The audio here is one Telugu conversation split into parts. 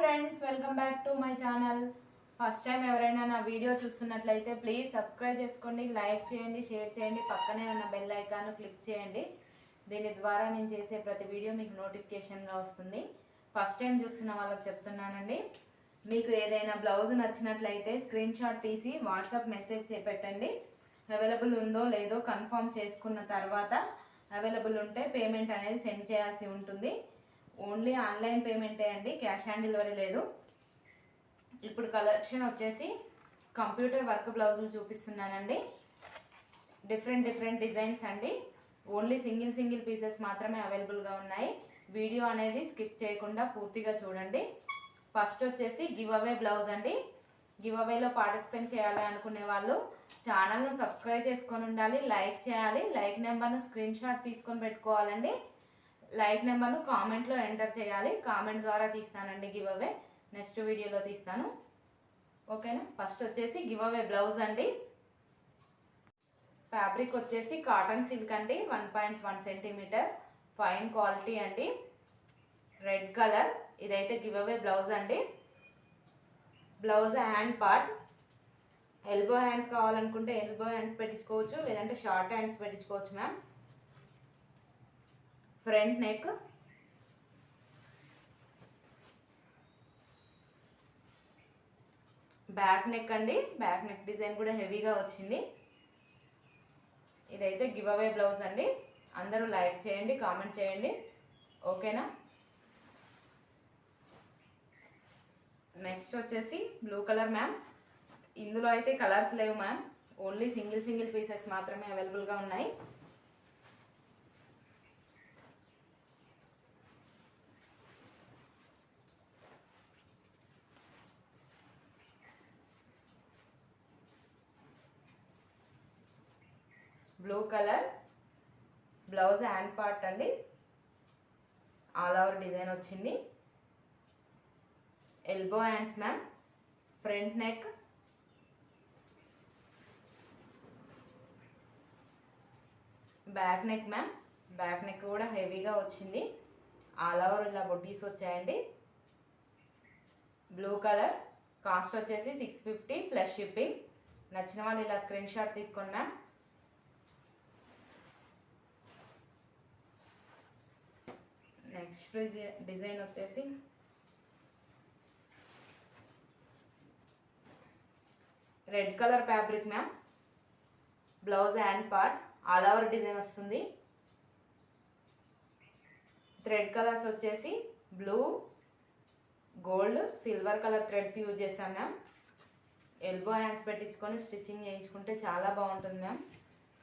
Friends, welcome back to my channel. First time ఎవరైనా నా వీడియో చూస్తున్నట్లయితే ప్లీజ్ సబ్స్క్రైబ్ చేసుకోండి, లైక్ చేయండి, షేర్ చేయండి, పక్కనే ఉన్న బెల్ ఐకాన్ క్లిక్ చేయండి. దీని ద్వారా నేను చేసే ప్రతి వీడియో మీకు నోటిఫికేషన్గా వస్తుంది. ఫస్ట్ టైం చూస్తున్న వాళ్ళకి చెప్తున్నానండి, మీకు ఏదైనా బ్లౌజ్ నచ్చినట్లయితే స్క్రీన్ షాట్ తీసి వాట్సాప్ మెసేజ్ పెట్టండి. అవైలబుల్ ఉందో లేదో కన్ఫర్మ్ చేసుకున్న తర్వాత అవైలబుల్ ఉంటే పేమెంట్ అనేది సెండ్ చేయాల్సి ఉంటుంది. ఓన్లీ ఆన్లైన్ పేమెంటే అండి, క్యాష్ ఆన్ డెలివరీ లేదు. ఇప్పుడు కలెక్షన్ వచ్చేసి కంప్యూటర్ వర్క్ బ్లౌజులు చూపిస్తున్నానండి. డిఫరెంట్ డిజైన్స్ అండి. ఓన్లీ సింగిల్ పీసెస్ మాత్రమే అవైలబుల్గా ఉన్నాయి. వీడియో అనేది స్కిప్ చేయకుండా పూర్తిగా చూడండి. ఫస్ట్ వచ్చేసి గివ్ అవే బ్లౌజ్ అండి. గివ్ అవేలో పార్టిసిపేట్ చేయాలి అనుకునే వాళ్ళు ఛానల్ను సబ్స్క్రైబ్ చేసుకొని ఉండాలి, లైక్ చేయాలి. లైక్ నెంబర్ను స్క్రీన్ షాట్ తీసుకొని పెట్టుకోవాలండి. లైక్ నెంబర్ను కామెంట్లో ఎంటర్ చేయాలి. కామెంట్ ద్వారా తీస్తానండి గివ్ అవే. నెక్స్ట్ వీడియోలో తీస్తాను, ఓకేనా. ఫస్ట్ వచ్చేసి గివ్ అవే బ్లౌజ్ అండి. ఫ్యాబ్రిక్ వచ్చేసి కాటన్ సిల్క్ అండి, 1.1 సెంటీమీటర్, ఫైన్ క్వాలిటీ అండి, రెడ్ కలర్. ఇదైతే గివ్ అవే బ్లౌజ్ అండి. Blouse hand part, elbow hands కావాలనుకుంటే ఎల్బో హ్యాండ్స్ పెట్టించుకోవచ్చు, లేదంటే షార్ట్ హ్యాండ్స్ పెట్టించుకోవచ్చు ma'am. Front neck, back neck అండి. బ్యాక్ నెక్ డిజైన్ కూడా హెవీగా వచ్చింది. ఇదైతే గివ్ అవే బ్లౌజ్ అండి. అందరూ లైక్ చేయండి, కామెంట్ చేయండి, ఓకేనా. నెక్స్ట్ వచ్చేసి బ్లూ కలర్ మ్యామ్. ఇందులో అయితే కలర్స్ లేవు మ్యామ్, ఓన్లీ సింగిల్ పీసెస్ మాత్రమే అవైలబుల్గా ఉన్నాయి. Blue colour blouse hand part అండి, ఆల్ ఓవర్ డిజైన్ వచ్చింది. Elbow hands ma'am. Front neck, back neck ma'am. Back neck కూడా హెవీగా వచ్చింది, ఆల్ ఓవర్ ఇలా బొటీస్ వచ్చాయండి. బ్లూ కలర్, కాస్ట్ వచ్చేసి 650 ప్లస్ షిప్పింగ్. నచ్చిన వాళ్ళు ఇలా స్క్రీన్ షాట్ తీసుకోండి మ్యామ్. నెక్స్ట్ డిజైన్ వచ్చేసి red colour fabric ma'am. Blouse hand part, all over design వస్తుంది. థ్రెడ్ కలర్స్ వచ్చేసి blue, gold, silver colour threads use చేస్తాం మ్యామ్. ఎల్బో హ్యాండ్స్ పెట్టించుకొని స్టిచ్చింగ్ చేయించుకుంటే చాలా బాగుంటుంది ma'am.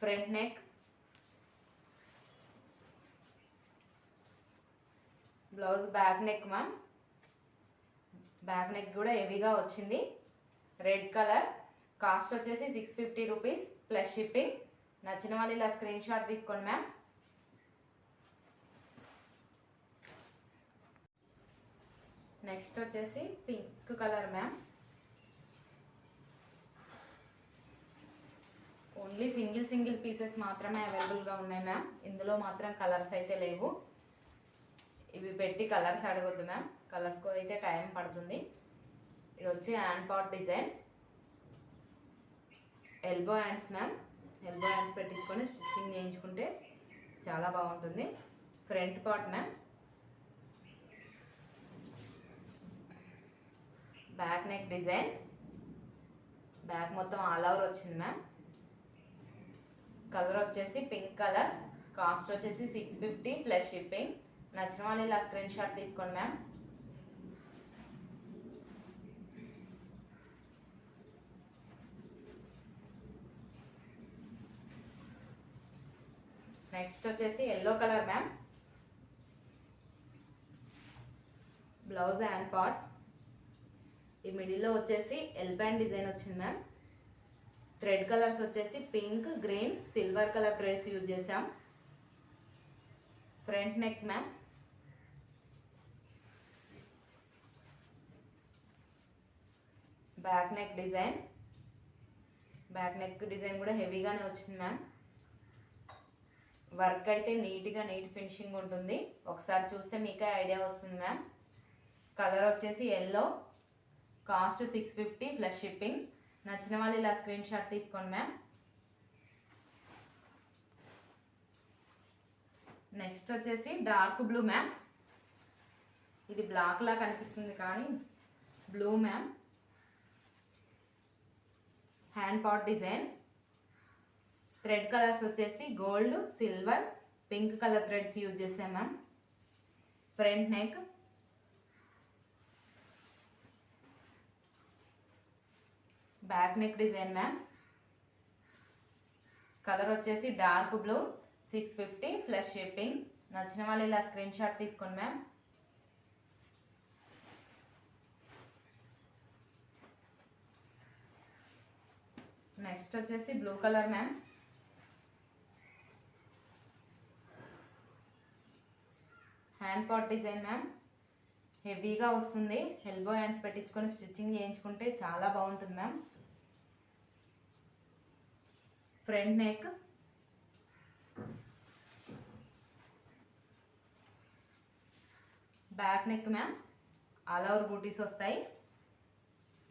Front neck, blouse back neck ma'am. Back neck కూడా హెవీగా వచ్చింది. రెడ్ కలర్, కాస్ట్ వచ్చేసి 650 రూపీస్ ప్లస్ షిప్పింగ్. నచ్చిన వాళ్ళు ఇలా స్క్రీన్ షాట్ తీసుకోండి మ్యామ్. నెక్స్ట్ వచ్చేసి pink colour ma'am. Only single pieces మాత్రమే అవైలబుల్గా ఉన్నాయి మ్యామ్. ఇందులో మాత్రం కలర్స్ అయితే లేవు. ఇవి పెట్టి కలర్స్ అడగొద్దు మ్యామ్, కలర్స్కి అయితే టైం పడుతుంది. ఇది వచ్చి hand part design, elbow hands ma'am. Elbow hands పెట్టించుకొని స్టిచ్చింగ్ చేయించుకుంటే చాలా బాగుంటుంది. Front part ma'am. Back neck design, back మొత్తం ఆల్ ఓవర్ వచ్చింది మ్యామ్. కలర్ వచ్చేసి పింక్ కలర్, కాస్ట్ వచ్చేసి 650 ప్లస్ షిప్పింగ్. నచ్చిన వాళ్ళు ఇలా స్క్రీన్ షాట్ తీసుకోండి మ్యామ్. నెక్స్ట్ వచ్చేసి yellow colour ma'am. Blouse hand parts, ఈ మిడిల్లో వచ్చేసి ఎల్బాండ్ డిజైన్ వచ్చింది మ్యామ్. థ్రెడ్ కలర్స్ వచ్చేసి pink, green, silver colour threads use చేసాం. Front neck ma'am. Back neck design, back neck design కూడా హెవీగానే వచ్చింది మ్యామ్. వర్క్ అయితే నీట్ ఫినిషింగ్ ఉంటుంది. ఒకసారి చూస్తే మీకే ఐడియా వస్తుంది మ్యామ్. కలర్ వచ్చేసి ఎల్లో, కాస్ట్ 650 ప్లస్ షిప్పింగ్. నచ్చిన వాళ్ళు ఇలా స్క్రీన్ షాట్ తీసుకోండి మ్యామ్. నెక్స్ట్ వచ్చేసి డార్క్ బ్లూ మ్యామ్. ఇది బ్లాక్ లా కనిపిస్తుంది కానీ blue ma'am. Hand part design. Thread colours వచ్చేసి gold, silver, pink colour threads use చేసాం ma'am. Front neck, back neck design ma'am. Colour వచ్చేసి డార్క్ బ్లూ, 650 ప్లస్ షిప్పింగ్. నచ్చిన వాళ్ళు ఇలా స్క్రీన్ షాట్ తీసుకోండి మ్యామ్. నెక్స్ట్ వచ్చేసి blue colour ma'am. Hand part design ma'am. హెవీగా వస్తుంది, ఎల్బో హ్యాండ్స్ పెట్టించుకొని స్టిచ్చింగ్ చేయించుకుంటే చాలా బాగుంటుంది ma'am. Front neck, back neck ma'am. All over బూటీస్ వస్తాయి.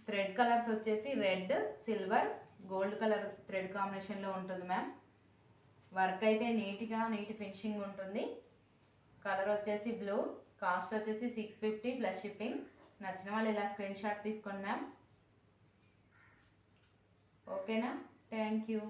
థ్రెడ్ కలర్స్ వచ్చేసి red, silver, gold colour thread కాంబినేషన్లో ఉంటుంది మ్యామ్. వర్క్ అయితే నీట్ ఫినిషింగ్ ఉంటుంది. కలర్ వచ్చేసి బ్లూ, కాస్ట్ వచ్చేసి 650 ప్లస్ షిప్పింగ్. నచ్చిన వాళ్ళు ఇలా స్క్రీన్ షాట్ తీసుకోండి మ్యామ్. ఓకేనా? Thank you.